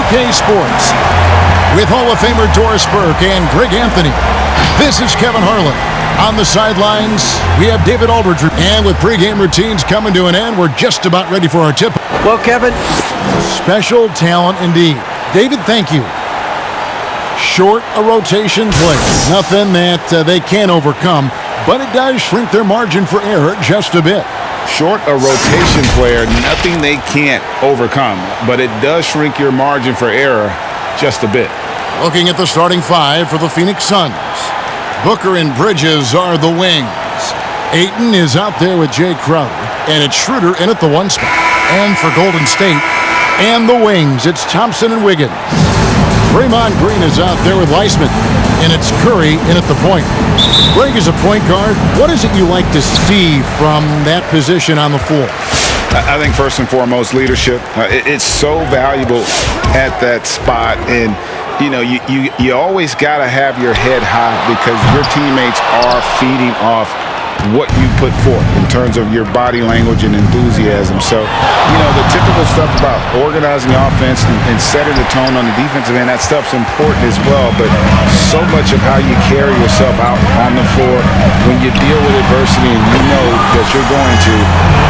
2K Sports. With Hall of Famer Doris Burke and Greg Anthony, this is Kevin Harlan. On the sidelines, we have David Aldridge. And with pregame routines coming to an end, we're just about ready for our tip. Well, Kevin. Special talent indeed. David, thank you. Short a rotation play. Nothing that they can't overcome, but it does shrink their margin for error just a bit. Short a rotation player, nothing they can't overcome, but it does shrink your margin for error just a bit. Looking at the starting five for the Phoenix Suns. Booker and Bridges are the wings. Ayton is out there with Jay Crowder, and it's Schroeder in at the 1 spot. And for Golden State and the wings, it's Thompson and Wiggins. Draymond Green is out there with Leisman, and it's Curry in at the point. Greg is a point guard. What is it you like to see from that position on the floor? I think first and foremost, leadership. It's so valuable at that spot, and you know, you always got to have your head high because your teammates are feeding off what you put forth in terms of your body language and enthusiasm. So, you know, the typical stuff about organizing offense and setting the tone on the defensive end, that stuff's important as well. But so much of how you carry yourself out on the floor when you deal with adversity and you know that you're going to,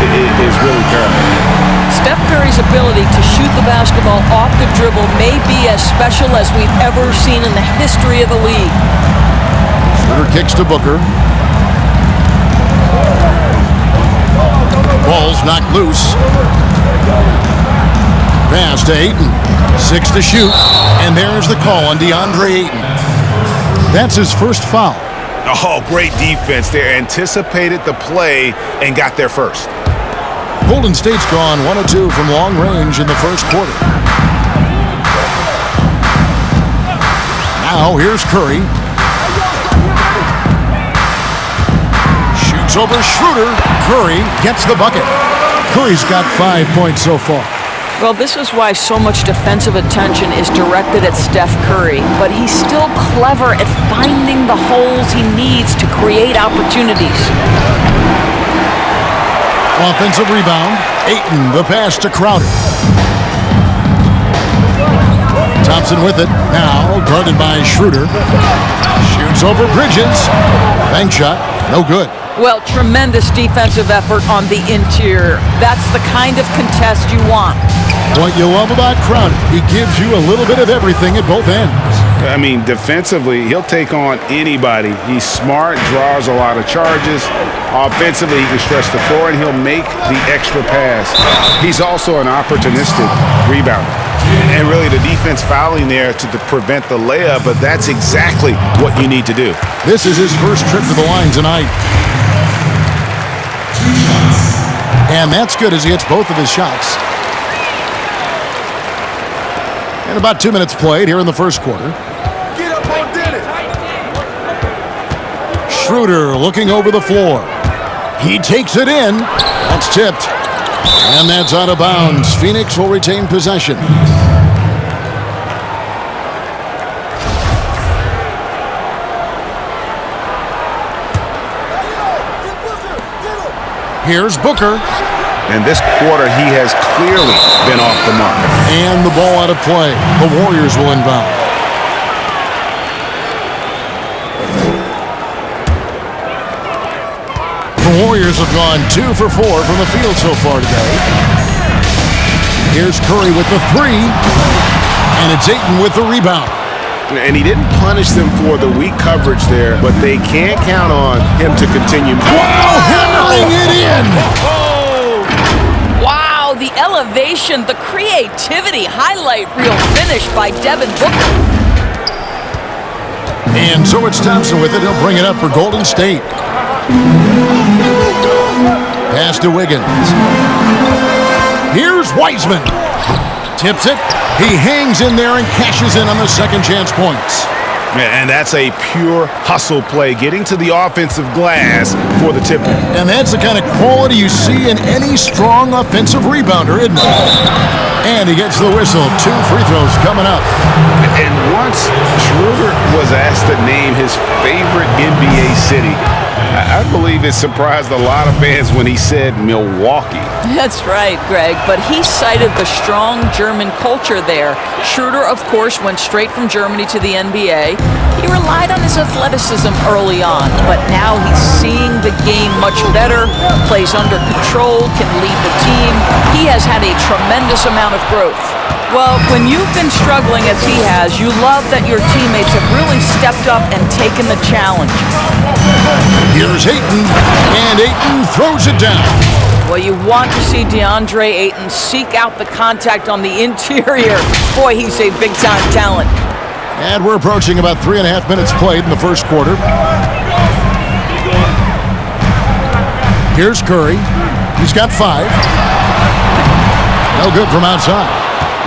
it is really paramount. Steph Curry's ability to shoot the basketball off the dribble may be as special as we've ever seen in the history of the league. Schroeder kicks to Booker. Ball's knocked loose. Pass to Ayton. 6 to shoot. And there's the call on DeAndre Ayton. That's his first foul. Oh, great defense there. Anticipated the play and got there first. Golden State's gone 1 of 2 from long range in the first quarter. Now here's Curry. Shoots over Schroeder. Curry gets the bucket. Curry's got 5 points so far. Well, this is why so much defensive attention is directed at Steph Curry, but he's still clever at finding the holes he needs to create opportunities. Offensive rebound. Ayton, the pass to Crowder. Thompson with it. Now guarded by Schroeder. Shoots over Bridges. Bank shot. No good. Well, tremendous defensive effort on the interior. That's the kind of contest you want. What you love about Crowder, he gives you a little bit of everything at both ends. I mean, defensively, he'll take on anybody. He's smart, draws a lot of charges. Offensively, he can stretch the floor, and he'll make the extra pass. He's also an opportunistic rebounder. And really, the defense fouling there to prevent the layup, but that's exactly what you need to do. This is his first trip to the line tonight. And that's good as he hits both of his shots. And about 2 minutes played here in the first quarter. Get up on Dennis. Schroeder looking over the floor. He takes it in. That's tipped. And that's out of bounds. Phoenix will retain possession. Here's Booker. And this quarter, he has clearly been off the mark. And the ball out of play. The Warriors will inbound. The Warriors have gone 2 for 4 from the field so far today. Here's Curry with the 3. And it's Ayton with the rebound. And he didn't punish them for the weak coverage there, but they can't count on him to continue. Wow, hammering it in! Wow, the elevation, the creativity, highlight reel finish by Devin Booker. And so it's Thompson with it. He'll bring it up for Golden State. Pass to Wiggins. Here's Wiseman. Tips it. He hangs in there and cashes in on the second chance points. And that's a pure hustle play, getting to the offensive glass for the tip. And that's the kind of quality you see in any strong offensive rebounder, isn't it? And he gets the whistle. 2 free throws coming up. And once Schroeder was asked to name his favorite NBA city, I believe it surprised a lot of fans when he said Milwaukee. That's right, Greg, but he cited the strong German culture there. Schroeder, of course, went straight from Germany to the NBA. He relied on his athleticism early on, but now he's seeing the game much better, plays under control, can lead the team. He has had a tremendous amount of growth. Well, when you've been struggling as he has, you love that your teammates have really stepped up and taken the challenge. Here's Ayton, and Ayton throws it down. Well, you want to see DeAndre Ayton seek out the contact on the interior. Boy, he's a big-time talent. And we're approaching about 3.5 minutes played in the first quarter. Here's Curry. He's got 5. No good from outside.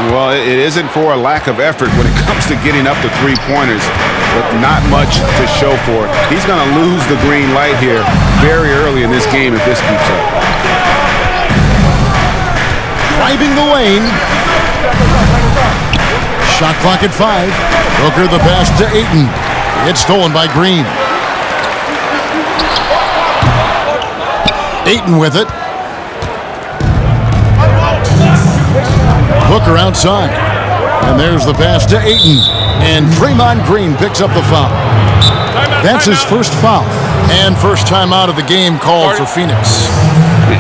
Well, it isn't for a lack of effort when it comes to getting up to three-pointers, but not much to show for it. He's going to lose the green light here very early in this game if this keeps up. Driving the lane. Shot clock at 5. Booker the pass to Ayton. It's stolen by Green. Ayton with it. Booker outside. And there's the pass to Ayton. And Draymond Green picks up the foul. That's his first foul. And first time out of the game called for Phoenix.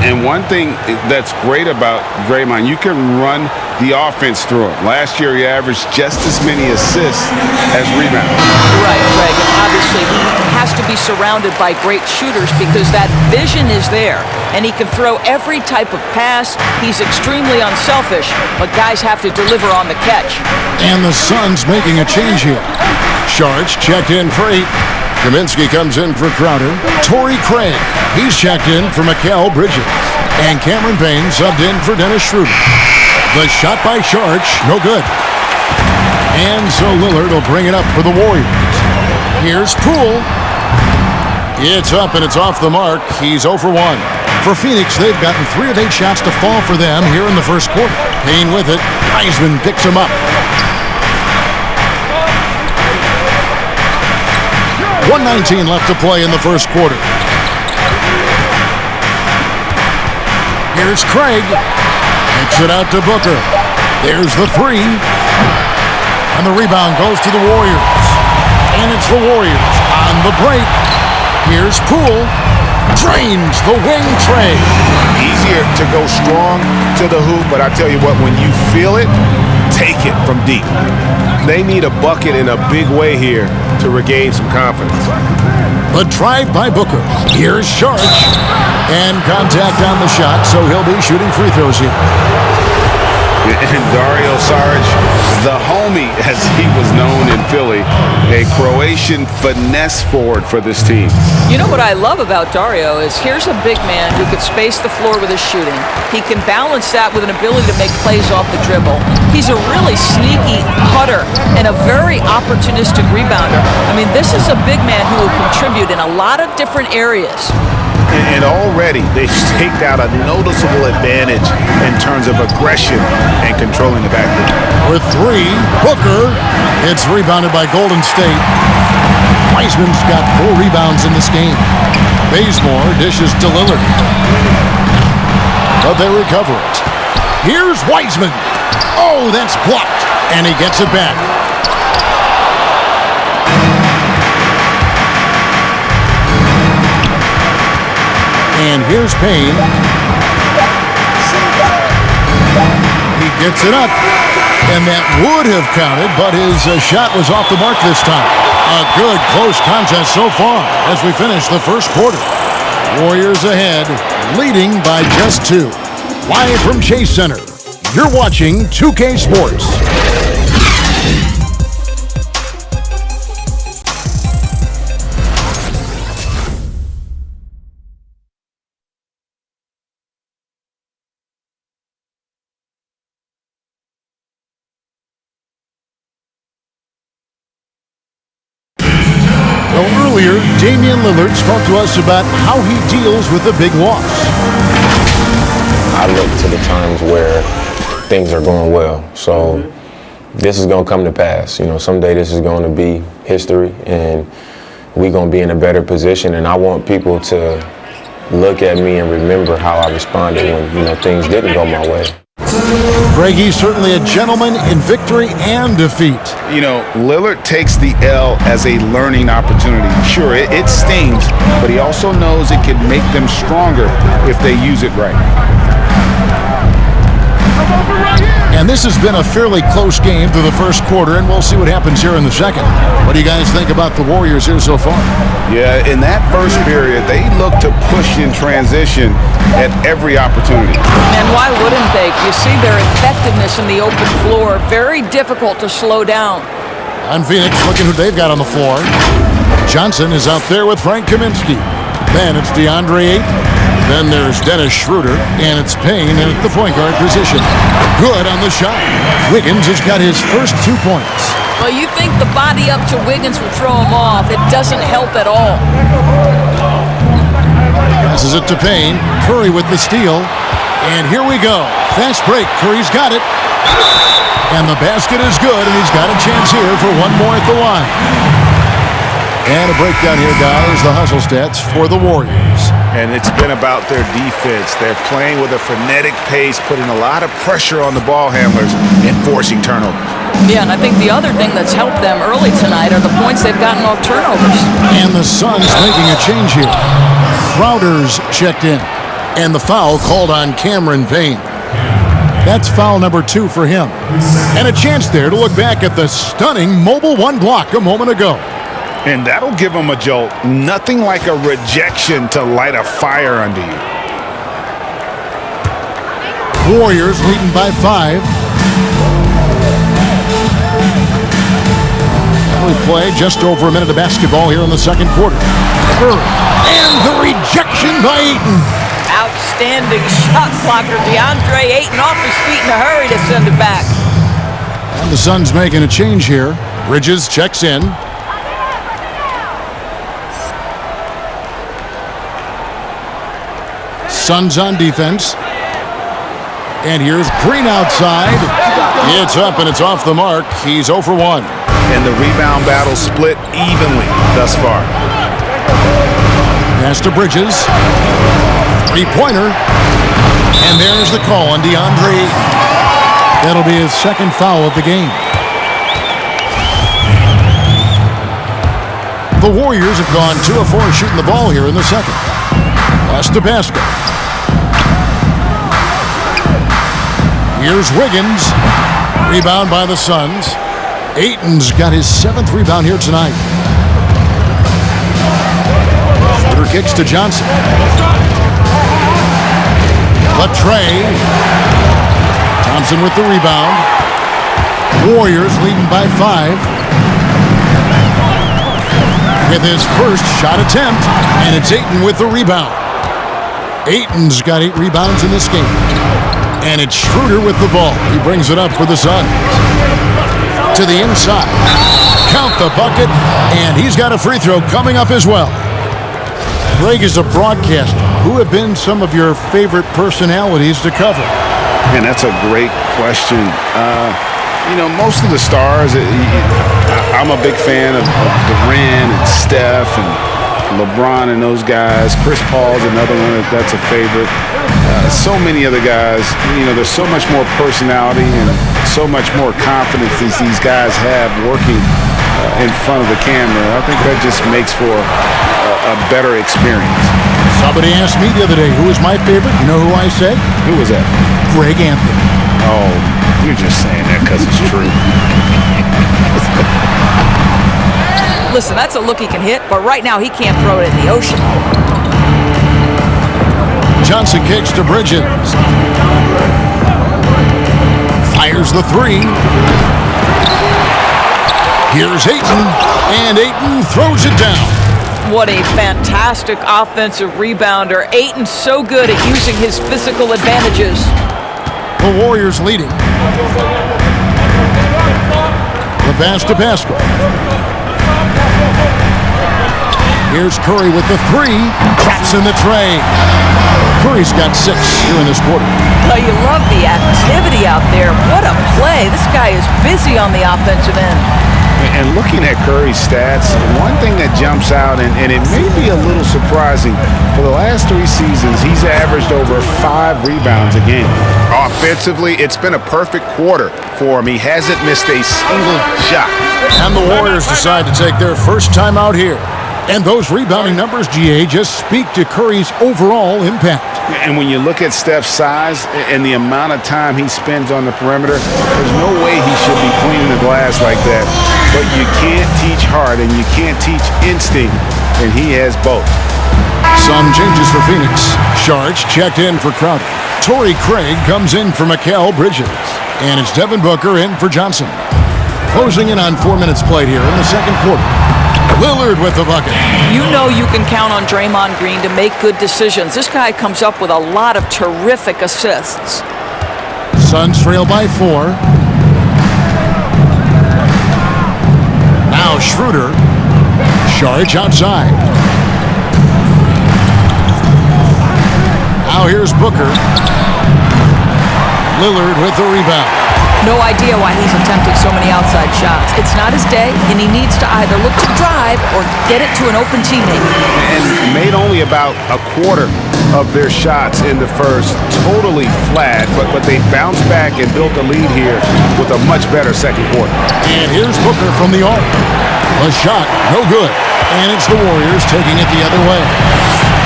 And one thing that's great about Draymond, you can run the offense through him. Last year, he averaged just as many assists as rebounds. Right, Greg. And obviously, he has to be surrounded by great shooters because that vision is there. And he can throw every type of pass. He's extremely unselfish, but guys have to deliver on the catch. And the Suns making a change here. Shards checked in for 8. Kaminsky comes in for Crowder. Torrey Craig, he's checked in for Mikal Bridges. And Cameron Payne subbed in for Dennis Schroeder. The shot by Shards, no good. And so Lillard will bring it up for the Warriors. Here's Poole. It's up and it's off the mark. He's 0 for 1. For Phoenix, they've gotten 3 of 8 shots to fall for them here in the first quarter. Payne with it. Wiseman picks him up. 1:19 left to play in the first quarter. Here's Craig. Kicks it out to Booker. There's the 3. And the rebound goes to the Warriors. And it's the Warriors on the break. Here's Poole. Drains the wing trade. Easier to go strong to the hoop, but I tell you what, when you feel it, take it from deep. They need a bucket in a big way here to regain some confidence. The drive by Booker. Here's Shards. And contact on the shot, so he'll be shooting free throws here. And Dario Saric, the homie as he was known in Philly, a Croatian finesse forward for this team. You know what I love about Dario is here's a big man who could space the floor with his shooting. He can balance that with an ability to make plays off the dribble. He's a really sneaky cutter and a very opportunistic rebounder. I mean, this is a big man who will contribute in a lot of different areas. And already they've staked out a noticeable advantage in terms of aggression and controlling the backcourt. With 3, Booker. It's rebounded by Golden State. Wiseman's got 4 rebounds in this game. Bazemore dishes to Lillard. But they recover it. Here's Wiseman. Oh, that's blocked. And he gets it back. And here's Payne. He gets it up. And that would have counted, but his shot was off the mark this time. A good close contest so far as we finish the first quarter. Warriors ahead, leading by just 2. Live from Chase Center, you're watching 2K Sports. Earlier, Damian Lillard spoke to us about how he deals with a big loss. I look to the times where things are going well. So this is going to come to pass. You know, someday this is going to be history, and we're going to be in a better position. And I want people to look at me and remember how I responded when, you know, things didn't go my way. Greg, he's certainly a gentleman in victory and defeat. You know, Lillard takes the L as a learning opportunity. Sure, it stings, but he also knows it can make them stronger if they use it right. And this has been a fairly close game through the first quarter, and we'll see what happens here in the second. What do you guys think about the Warriors here so far? Yeah, in that first period, they looked to push in transition at every opportunity. And why wouldn't they? You see their effectiveness in the open floor. Very difficult to slow down. On Phoenix, looking who they've got on the floor. Johnson is out there with Frank Kaminsky. Then it's DeAndre Ayton. Then there's Dennis Schroeder, and it's Payne at the point guard position. Good on the shot. Wiggins has got his first 2 points. Well, you think the body up to Wiggins will throw him off. It doesn't help at all. Passes it to Payne. Curry with the steal. And here we go. Fast break. Curry's got it. And the basket is good, and he's got a chance here for one more at the line. And a breakdown here, guys. The hustle stats for the Warriors. And it's been about their defense. They're playing with a frenetic pace, putting a lot of pressure on the ball handlers and forcing turnovers. Yeah, and I think the other thing that's helped them early tonight are the points they've gotten off turnovers. And the Suns making a change here. Crowder's checked in. And the foul called on Cameron Payne. That's foul number 2 for him. And a chance there to look back at the stunning mobile one block a moment ago. And that'll give them a jolt. Nothing like a rejection to light a fire under you. Warriors leading by 5. We play just over a minute of basketball here in the second quarter. And the rejection by Ayton. Outstanding shot blocker. DeAndre Ayton off his feet in a hurry to send it back. And the Suns making a change here. Bridges checks in. Suns on defense. And here's Green outside. It's up and it's off the mark. He's 0 for 1. And the rebound battle split evenly thus far. Pass to Bridges. Three-pointer. And there's the call on DeAndre. That'll be his second foul of the game. The Warriors have gone 2 of 4 shooting the ball here in the second. Pass to basket. Here's Wiggins. Rebound by the Suns. Ayton's got his 7th rebound here tonight. Shooter kicks to Johnson. Notre. Thompson with the rebound. Warriors leading by 5. With his first shot attempt, and it's Ayton with the rebound. Ayton's got 8 rebounds in this game. And it's Schroeder with the ball. He brings it up for the Suns. To the inside. Count the bucket, and he's got a free throw coming up as well. Greg is a broadcaster. Who have been some of your favorite personalities to cover? And that's a great question. You know, most of the stars, I'm a big fan of Durant and Steph and LeBron and those guys. Chris Paul's another one that's a favorite. So many other guys, you know, there's so much more personality and so much more confidence these guys have working in front of the camera. I think that just makes for a better experience. Somebody asked me the other day, who was my favorite? You know who I said? Who was that? Greg Anthony. Oh, you're just saying that because it's true. Listen, that's a look he can hit, but right now he can't throw it in the ocean. Johnson kicks to Bridges. Fires the 3. Here's Ayton, and Ayton throws it down. What a fantastic offensive rebounder. Ayton's so good at using his physical advantages. The Warriors leading. The pass to Pascal. Here's Curry with the 3. Traps in the tray. Curry's got 6 here in this quarter. Well, you love the activity out there. What a play. This guy is busy on the offensive end. And looking at Curry's stats, one thing that jumps out, and it may be a little surprising, for the last 3 seasons, he's averaged over 5 rebounds a game. Offensively, it's been a perfect quarter for him. He hasn't missed a single shot. And the Warriors decide to take their first time out here. And those rebounding numbers, GA, just speak to Curry's overall impact. And when you look at Steph's size and the amount of time he spends on the perimeter, there's no way he should be cleaning the glass like that. But you can't teach heart and you can't teach instinct, and he has both. Some changes for Phoenix. Sharge checked in for Crowder. Torrey Craig comes in for Mikal Bridges. And it's Devin Booker in for Johnson. Closing in on 4 minutes played here in the second quarter. Lillard with the bucket. You know you can count on Draymond Green to make good decisions. This guy comes up with a lot of terrific assists. Suns trail by 4. Now Schroeder. Sharge outside. Now here's Booker. Lillard with the rebound. No idea why he's attempting so many outside shots. It's not his day, and he needs to either look to drive or get it to an open teammate. And made only about a quarter of their shots in the first, totally flat, but they bounced back and built a lead here with a much better second quarter. And here's Booker from the arc. A shot, no good. And it's the Warriors taking it the other way.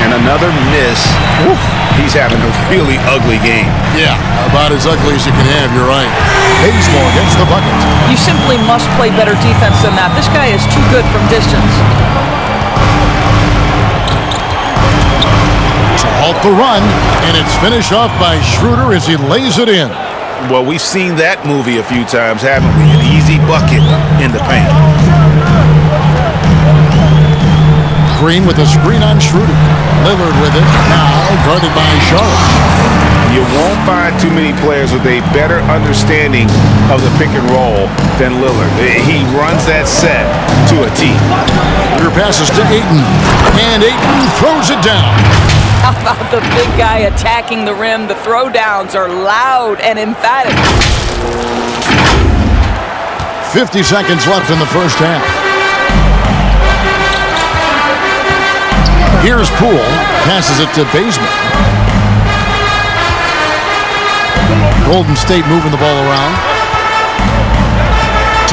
And another miss. Whew. He's having a really ugly game. Yeah, about as ugly as you can have, you're right. Bazemore gets the bucket. You simply must play better defense than that. This guy is too good from distance. To halt the run, and it's finished off by Schroeder as he lays it in. Well, we've seen that movie a few times, haven't we? An easy bucket in the paint. Green with a screen on Schroeder. Lillard with it, now guarded by Sharge. You won't find too many players with a better understanding of the pick and roll than Lillard. He runs that set to a T. Your passes to Ayton, and Ayton throws it down. How about the big guy attacking the rim? The throwdowns are loud and emphatic. 50 seconds left in the first half. Here's Poole, passes it to Bazemore. Golden State moving the ball around.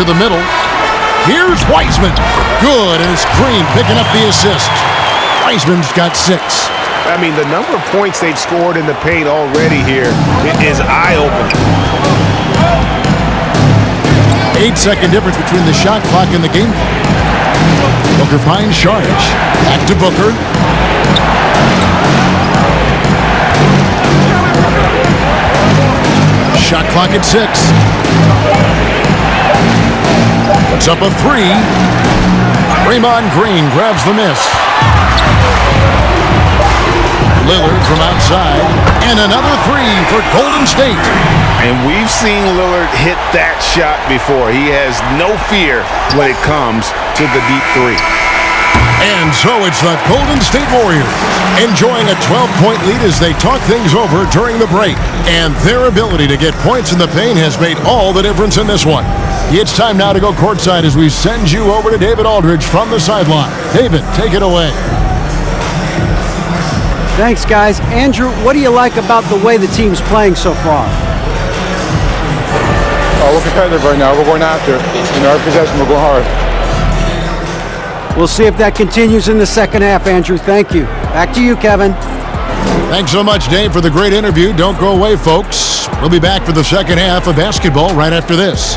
To the middle. Here's Wiseman. Good, and it's Green picking up the assist. Wiseman's got 6. I mean, the number of points they've scored in the paint already here is eye-opening. 8-second difference between the shot clock and the game clock. Booker finds Sharge. Back to Booker. Shot clock at 6. Puts up a 3. Draymond Green grabs the miss. Lillard from outside. And another 3 for Golden State. And we've seen Lillard hit that shot before. He has no fear when it comes to the deep 3. And so it's the Golden State Warriors enjoying a 12-point lead as they talk things over during the break. And their ability to get points in the paint has made all the difference in this one. It's time now to go courtside as we send you over to David Aldridge from the sideline. David, take it away. Thanks, guys. Andrew, what do you like about the way the team's playing so far? We're competitive right now. We're going after it. In our possession, we're going hard. We'll see if that continues in the second half, Andrew. Thank you. Back to you, Kevin. Thanks so much, Dave, for the great interview. Don't go away, folks. We'll be back for the second half of basketball right after this.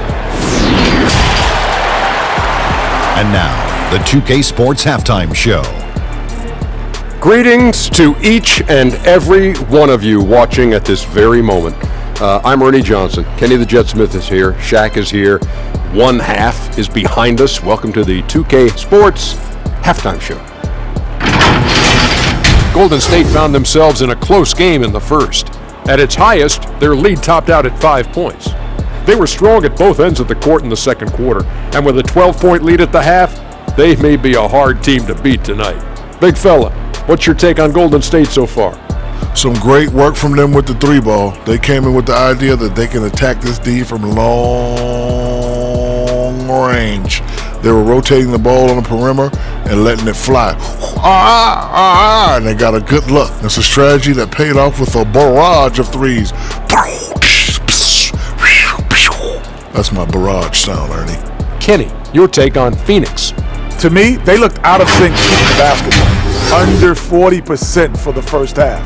And now, the 2K Sports Halftime Show. Greetings to each and every one of you watching at this very moment. I'm Ernie Johnson. Kenny the Jet Smith is here. Shaq is here. One half is behind us. Welcome to the 2K Sports Halftime Show. Golden State found themselves in a close game in the first. At its highest, their lead topped out at 5 points. They were strong at both ends of the court in the second quarter, and with a 12-point lead at the half, they may be a hard team to beat tonight. Big fella, what's your take on Golden State so far? Some great work from them with the 3-ball. They came in with the idea that they can attack this D from long range. They were rotating the ball on the perimeter and letting it fly. And they got a good look. That's a strategy that paid off with a barrage of threes. That's my barrage sound, Ernie. Kenny, your take on Phoenix. To me, they looked out of sync shooting the basketball. Under 40% for the first half.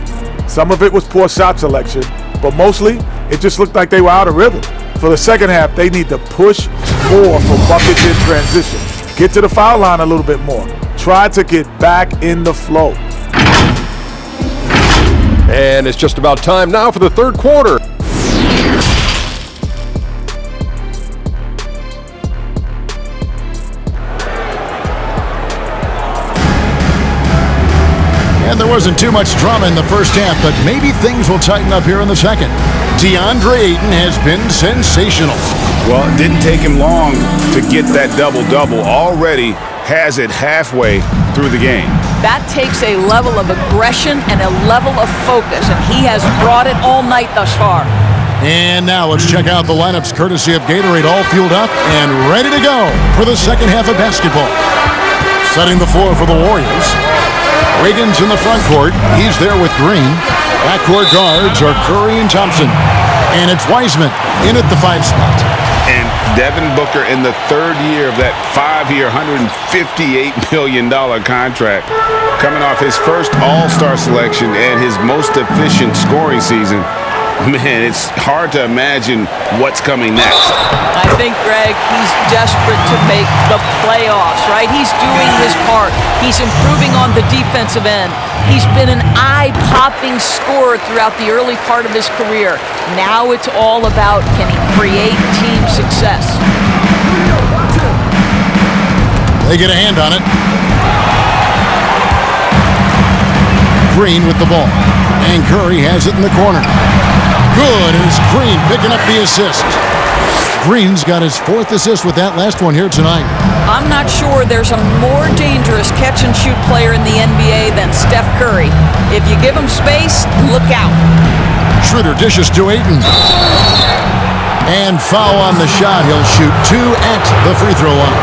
Some of it was poor shot selection, but mostly it just looked like they were out of rhythm. For the second half, they need to push more for buckets in transition. Get to the foul line a little bit more. Try to get back in the flow. And it's just about time now for the third quarter. And there wasn't too much drama in the first half, but maybe things will tighten up here in the second. DeAndre Ayton has been sensational. Well, it didn't take him long to get that double-double. Already has it halfway through the game. That takes a level of aggression and a level of focus, and he has brought it all night thus far. And now let's check out the lineups courtesy of Gatorade, all fueled up and ready to go for the second half of basketball. Setting the floor for the Warriors. Wiggins in the front court. He's there with Green. Backcourt guards are Curry and Thompson. And it's Wiseman in at the 5 spot. And Devin Booker in the third year of that 5-year, $158 million contract. Coming off his first All-Star selection and his most efficient scoring season. Man, it's hard to imagine what's coming next. I think, Greg, he's desperate to make the playoffs, right? He's doing his part. He's improving on the defensive end. He's been an eye-popping scorer throughout the early part of his career. Now it's all about, can he create team success? They get a hand on it. Green with the ball. And Curry has it in the corner. Good, and it's Green picking up the assist. Green's got his 4th assist with that last one here tonight. I'm not sure there's a more dangerous catch-and-shoot player in the NBA than Steph Curry. If you give him space, look out. Schroeder dishes to Ayton. And foul on the shot. He'll shoot 2 at the free throw line.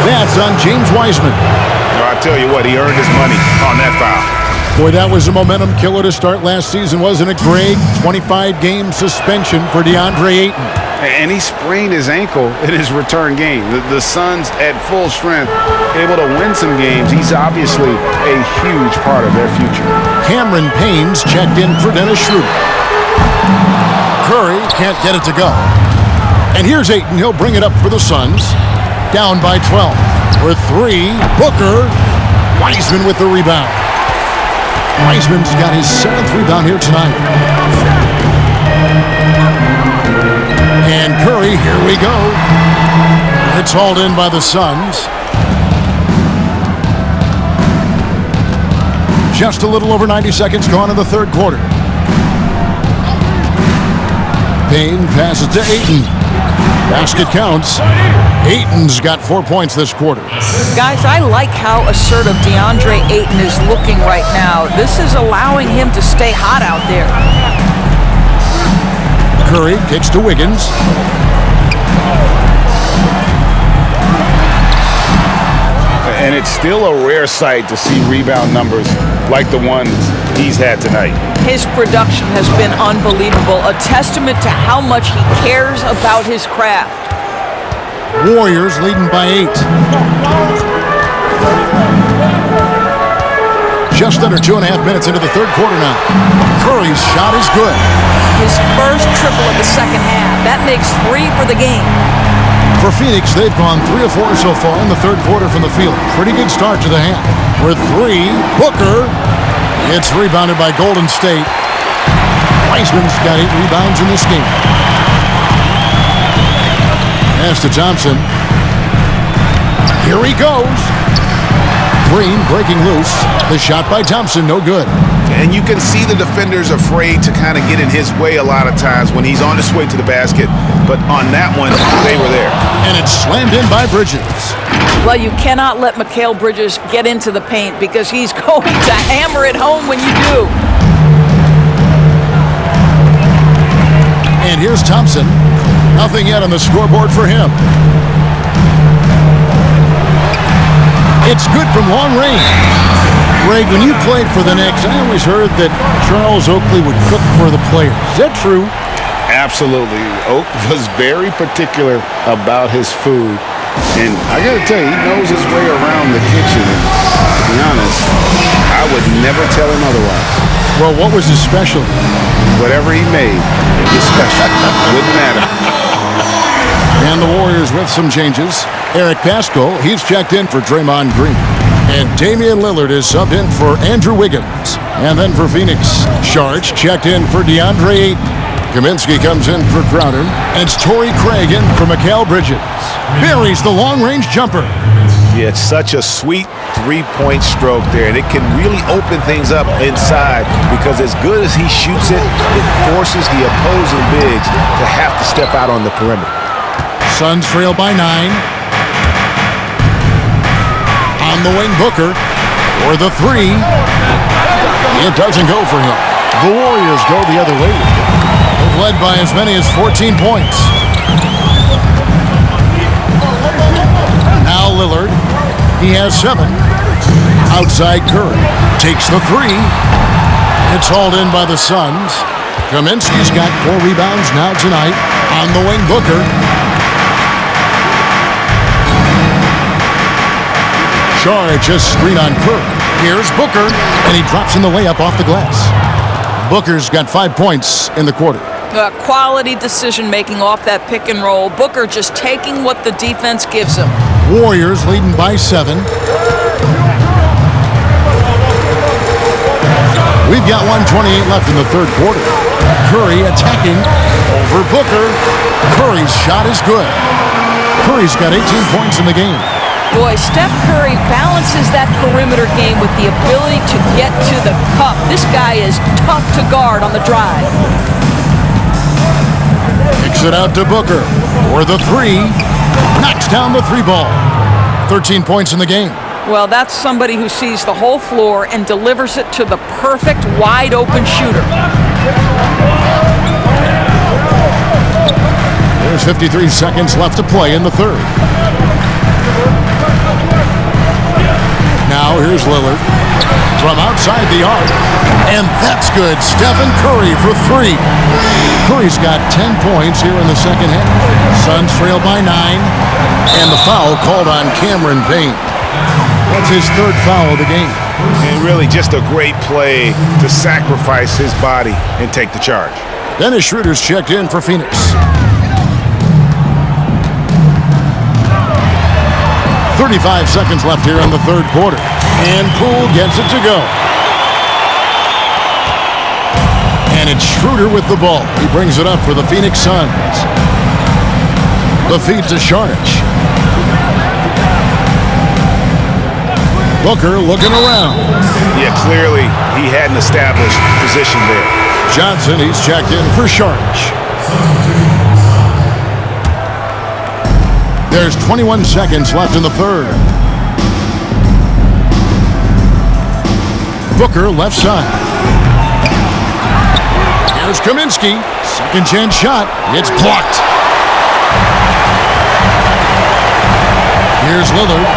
That's on James Wiseman. I tell you what, he earned his money on that foul. Boy, that was a momentum killer to start last season, wasn't it, Greg? 25-game suspension for DeAndre Ayton. And he sprained his ankle in his return game. The Suns at full strength, able to win some games. He's obviously a huge part of their future. Cameron Payne's checked in for Dennis Schroeder. Curry can't get it to go. And here's Ayton. He'll bring it up for the Suns. Down by 12. For 3, Booker. Wiseman with the rebound. Wiseman's got his 7th rebound here tonight. And Curry, here we go. It's hauled in by the Suns. Just a little over 90 seconds gone in the third quarter. Payne passes to Ayton. Basket counts. Ayton's got 4 points this quarter. Guys, I like how assertive DeAndre Ayton is looking right now. This is allowing him to stay hot out there. Curry kicks to Wiggins. And it's still a rare sight to see rebound numbers like the ones he's had tonight. His production has been unbelievable, a testament to how much he cares about his craft. Warriors leading by 8. Just under 2.5 minutes into the third quarter now. Curry's shot is good. His first triple of the second half. That makes 3 for the game. For Phoenix, they've gone 3 of 4 so far in the third quarter from the field. Pretty good start to the half. With 3, Booker. It's rebounded by Golden State. Wiseman's got 8 rebounds in this game. Pass to Thompson. Here he goes. Green breaking loose. The shot by Thompson, no good. And you can see the defenders afraid to kind of get in his way a lot of times when he's on his way to the basket. But on that one, they were there. And it's slammed in by Bridges. Well, you cannot let Mikal Bridges get into the paint because he's going to hammer it home when you do. And here's Thompson. Nothing yet on the scoreboard for him. It's good from long range. Greg, when you played for the Knicks, I always heard that Charles Oakley would cook for the players. Is that true? Absolutely. Oak was very particular about his food. And I got to tell you, he knows his way around the kitchen. And to be honest, I would never tell him otherwise. Well, what was his specialty? Whatever he made, it was special. Wouldn't matter. And the Warriors with some changes. Eric Paschall, he's checked in for Draymond Green. And Damian Lillard is subbed in for Andrew Wiggins. And then for Phoenix, Sharge checked in for DeAndre Ayton. Kaminsky comes in for Crowder. And it's Torrey Craig in for Mikal Bridges. Buries the long-range jumper. Yeah, it's such a sweet three-point stroke there, and it can really open things up inside because as good as he shoots it, it forces the opposing bigs to have to step out on the perimeter. Suns trail by 9. On the wing, Booker for the three. It doesn't go for him. The Warriors go the other way. They've led by as many as 14 points. Now Lillard. He has 7. Outside Curry. Takes the three. It's hauled in by the Suns. Kaminsky's got 4 rebounds now tonight. On the wing, Booker. Charge a screen on Curry. Here's Booker, and he drops in the layup off the glass. Booker's got 5 points in the quarter. Quality decision-making off that pick and roll. Booker just taking what the defense gives him. Warriors leading by 7. We've got 1:28 left in the third quarter. Curry attacking over Booker. Curry's shot is good. Curry's got 18 points in the game. Boy, Steph Curry balances that perimeter game with the ability to get to the cup. This guy is tough to guard on the drive. Kicks it out to Booker for the three. Knocks down the three ball. 13 points in the game. Well, that's somebody who sees the whole floor and delivers it to the perfect wide open shooter. There's 53 seconds left to play in the third. Now here's Lillard from outside the arc. And that's good. Stephen Curry for 3. Curry's got 10 points here in the second half. Suns trail by 9. And the foul called on Cameron Payne. That's his 3rd foul of the game. And really just a great play to sacrifice his body and take the charge. Dennis Schroeder's checked in for Phoenix. 35 seconds left here in the third quarter. And Poole gets it to go. And it's Schroeder with the ball. He brings it up for the Phoenix Suns. The feed to Sharge. Booker looking around. Yeah, clearly he had an established position there. Johnson, he's checked in for Sharge. There's 21 seconds left in the third. Booker left side. Here's Kaminsky. Second chance shot. It's blocked. Here's Lillard.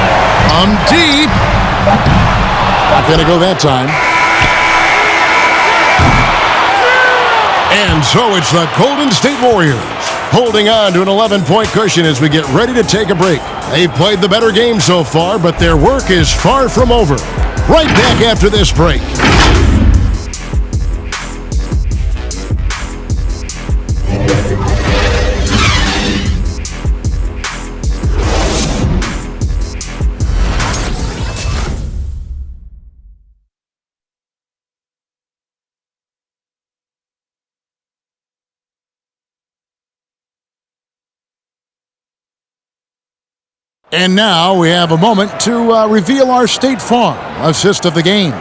From deep. Not going to go that time. And so it's the Golden State Warriors holding on to an 11-point cushion as we get ready to take a break. They've played the better game so far, but their work is far from over. Right back after this break. And now we have a moment to reveal our State Farm assist of the game.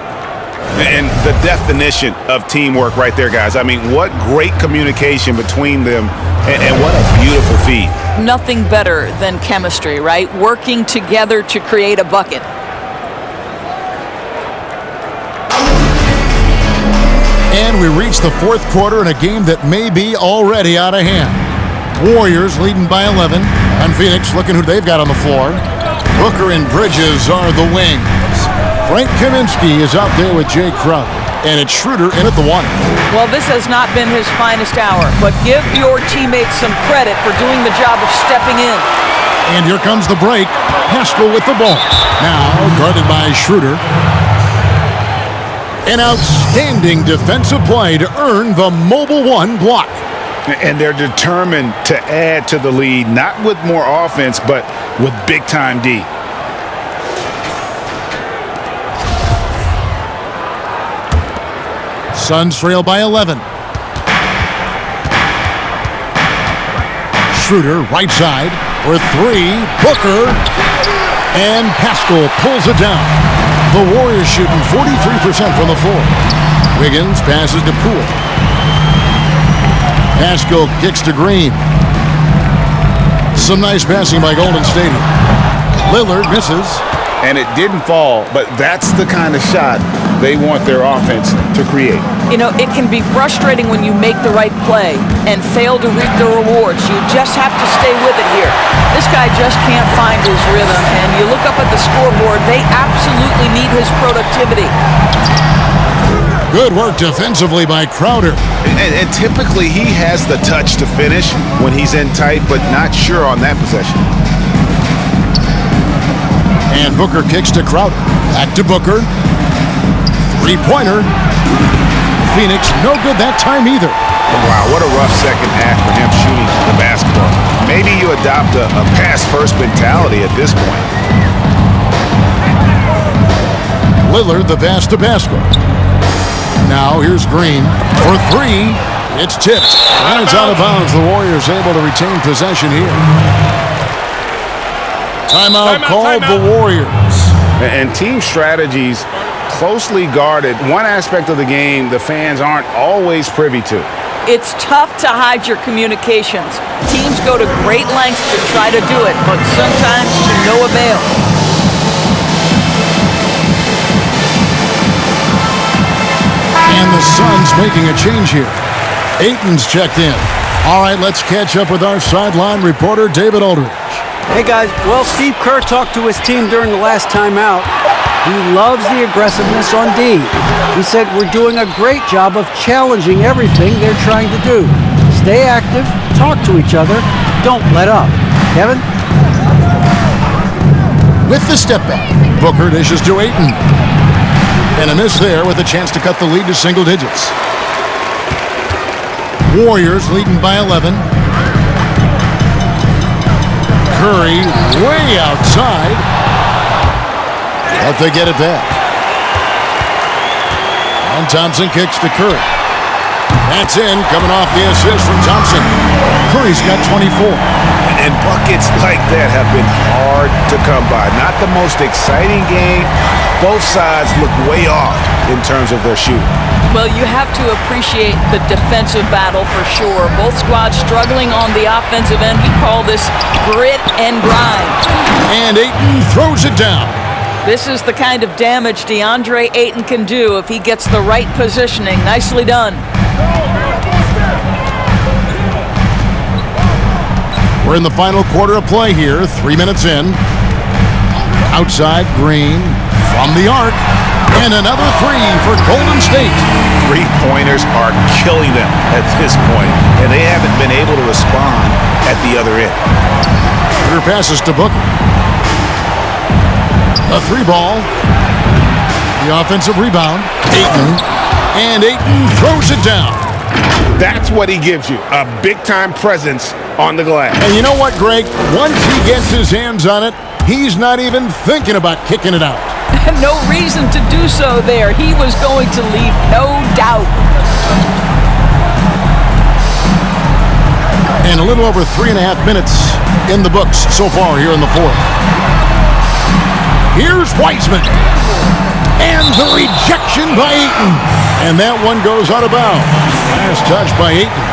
And the definition of teamwork right there, guys. I mean, what great communication between them, and what a beautiful feed. Nothing better than chemistry, right? Working together to create a bucket. And we reach the fourth quarter in a game that may be already out of hand. Warriors leading by 11, and Phoenix looking who they've got on the floor. Booker and Bridges are the wings. Frank Kaminsky is out there with Jay Crowder, and it's Schroeder in at the one. Well, this has not been his finest hour, but give your teammates some credit for doing the job of stepping in. And here comes the break. Haskell with the ball. Now guarded by Schroeder. An outstanding defensive play to earn the mobile one block. And they're determined to add to the lead, not with more offense, but with big-time D. Suns trail by 11. Schroeder, right side, for three. Booker. And Haskell pulls it down. The Warriors shooting 43% from the floor. Wiggins passes to Poole. Haskell kicks to Green. Some nice passing by Golden State. Lillard misses. And it didn't fall, but that's the kind of shot they want their offense to create. You know, it can be frustrating when you make the right play and fail to reap the rewards. You just have to stay with it here. This guy just can't find his rhythm, and you look up at the scoreboard, they absolutely need his productivity. Good work defensively by Crowder. And typically he has the touch to finish when he's in tight, but not sure on that possession. And Booker kicks to Crowder. Back to Booker. Three-pointer. Phoenix no good that time either. Wow, what a rough second half for him shooting the basketball. Maybe you adopt a pass-first mentality at this point. Lillard the pass to Pascal. Now here's Green for three. It's tipped. And it's out of bounds. The Warriors able to retain possession here. Timeout called the Warriors. And team strategies closely guarded. One aspect of the game the fans aren't always privy to. It's tough to hide your communications. Teams go to great lengths to try to do it, but sometimes to no avail. And the Suns making a change here. Ayton's checked in. All right, let's catch up with our sideline reporter, David Aldridge. Hey guys, well, Steve Kerr talked to his team during the last timeout. He loves the aggressiveness on D. He said we're doing a great job of challenging everything they're trying to do. Stay active, talk to each other, don't let up. Kevin? With the step back, Booker dishes to Ayton. And a miss there with a chance to cut the lead to single digits. Warriors leading by 11. Curry way outside, but they get it back. And Thompson kicks to Curry. That's in, coming off the assist from Thompson. Curry's got 24. And buckets like that have been hard to come by. Not the most exciting game. Both sides look way off in terms of their shooting. Well, you have to appreciate the defensive battle for sure. Both squads struggling on the offensive end. We call this grit and grind. And Ayton throws it down. This is the kind of damage DeAndre Ayton can do if he gets the right positioning. Nicely done. We're in the final quarter of play here, 3 minutes in. Outside, Green from the arc. And another three for Golden State. Three-pointers are killing them at this point, and they haven't been able to respond at the other end. Clear passes to Booker. A three ball. The offensive rebound. Ayton. And Ayton throws it down. That's what he gives you, a big-time presence on the glass. And you know what, Greg? Once he gets his hands on it, he's not even thinking about kicking it out. No reason to do so there. He was going to leave, no doubt. And a little over 3.5 minutes in the books so far here in the fourth. Here's Wiseman. And the rejection by Ayton. And that one goes out of bounds. Last touch by Ayton.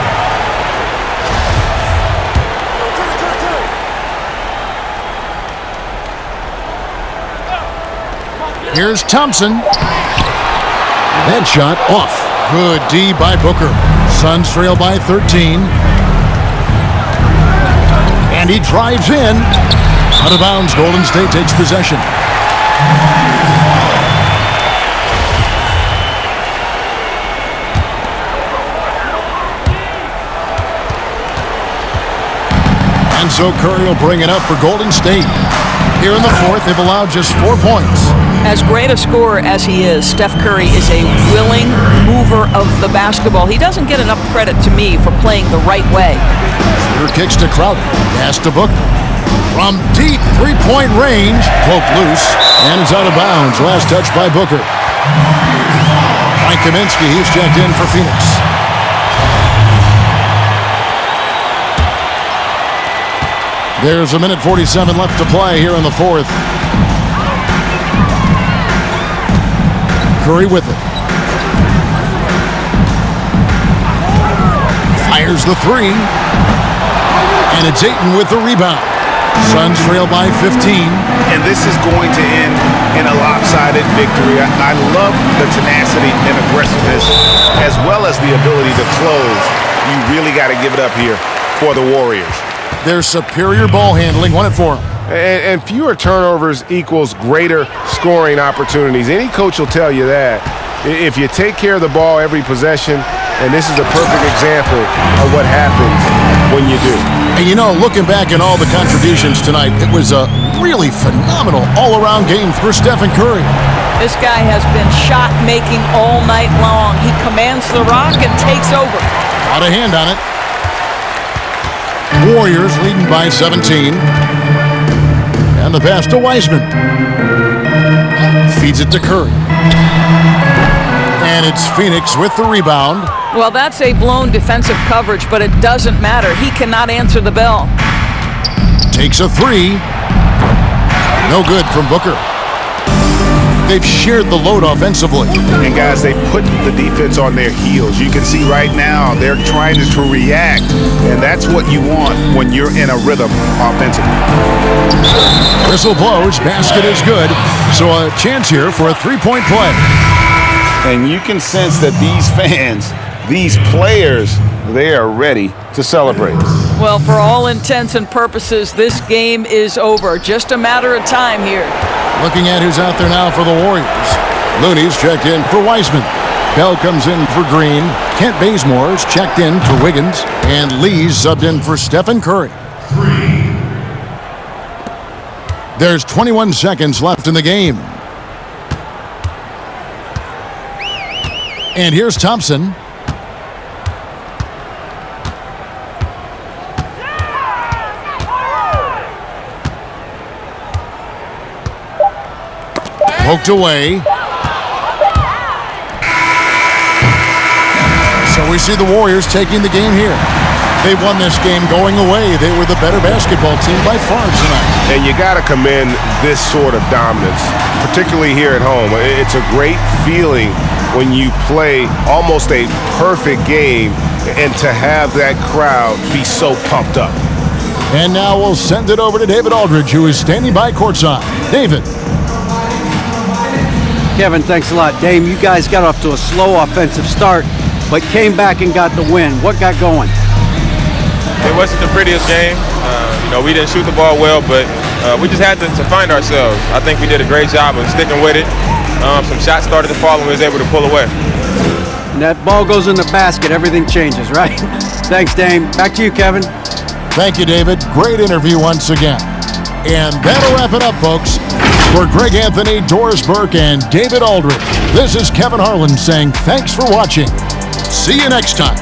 Here's Thompson. That shot off. Good D by Booker. Suns trail by 13. And he drives in. Out of bounds, Golden State takes possession. And so Curry will bring it up for Golden State. Here in the fourth, they've allowed just 4 points. As great a scorer as he is, Steph Curry is a willing mover of the basketball. He doesn't get enough credit to me for playing the right way. Shooter kicks to Crowder. Pass to Booker. From deep three-point range. Poked loose. And it's out of bounds. Last touch by Booker. Mike Kaminsky, he's checked in for Phoenix. There's a minute 47 left to play here in the fourth. Curry with it. Fires the three. And it's Ayton with the rebound. Suns trail by 15. And this is going to end in a lopsided victory. I love the tenacity and aggressiveness as well as the ability to close. You really got to give it up here for the Warriors. Their superior ball handling won it for them. And fewer turnovers equals greater scoring opportunities. Any coach will tell you that. If you take care of the ball every possession, and this is a perfect example of what happens when you do. And you know, looking back at all the contributions tonight, it was a really phenomenal all-around game for Stephen Curry. This guy has been shot-making all night long. He commands the rock and takes over. Out of hand on it. Warriors leading by 17. And the pass to Wiseman. Feeds it to Curry. And it's Phoenix with the rebound. Well, that's a blown defensive coverage, but it doesn't matter. He cannot answer the bell. Takes a three. No good from Booker. They've shared the load offensively. And guys, they put the defense on their heels. You can see right now they're trying to react, and that's what you want when you're in a rhythm offensively. Whistle blows, basket is good. So a chance here for a three-point play. And you can sense that these fans, these players, they are ready to celebrate. Well, for all intents and purposes, this game is over. Just a matter of time here. Looking at who's out there now for the Warriors. Looney's checked in for Wiseman. Bell comes in for Green. Kent Bazemore's checked in for Wiggins. And Lee's subbed in for Stephen Curry. There's 21 seconds left in the game. And here's Thompson. Poked away. So we see the Warriors taking the game here. They won this game going away. They were the better basketball team by far tonight. And you got to commend this sort of dominance, particularly here at home. It's a great feeling when you play almost a perfect game and to have that crowd be so pumped up. And now we'll send it over to David Aldridge, who is standing by courtside. David. Kevin, thanks a lot. Dame, you guys got off to a slow offensive start, but came back and got the win. What got going? It wasn't the prettiest game. We didn't shoot the ball well, but we just had to find ourselves. I think we did a great job of sticking with it. Some shots started to fall and we was able to pull away. And that ball goes in the basket, everything changes, right? Thanks, Dame. Back to you, Kevin. Thank you, David. Great interview once again. And that'll wrap it up, folks. For Greg Anthony, Doris Burke, and David Aldridge, this is Kevin Harlan saying thanks for watching. See you next time.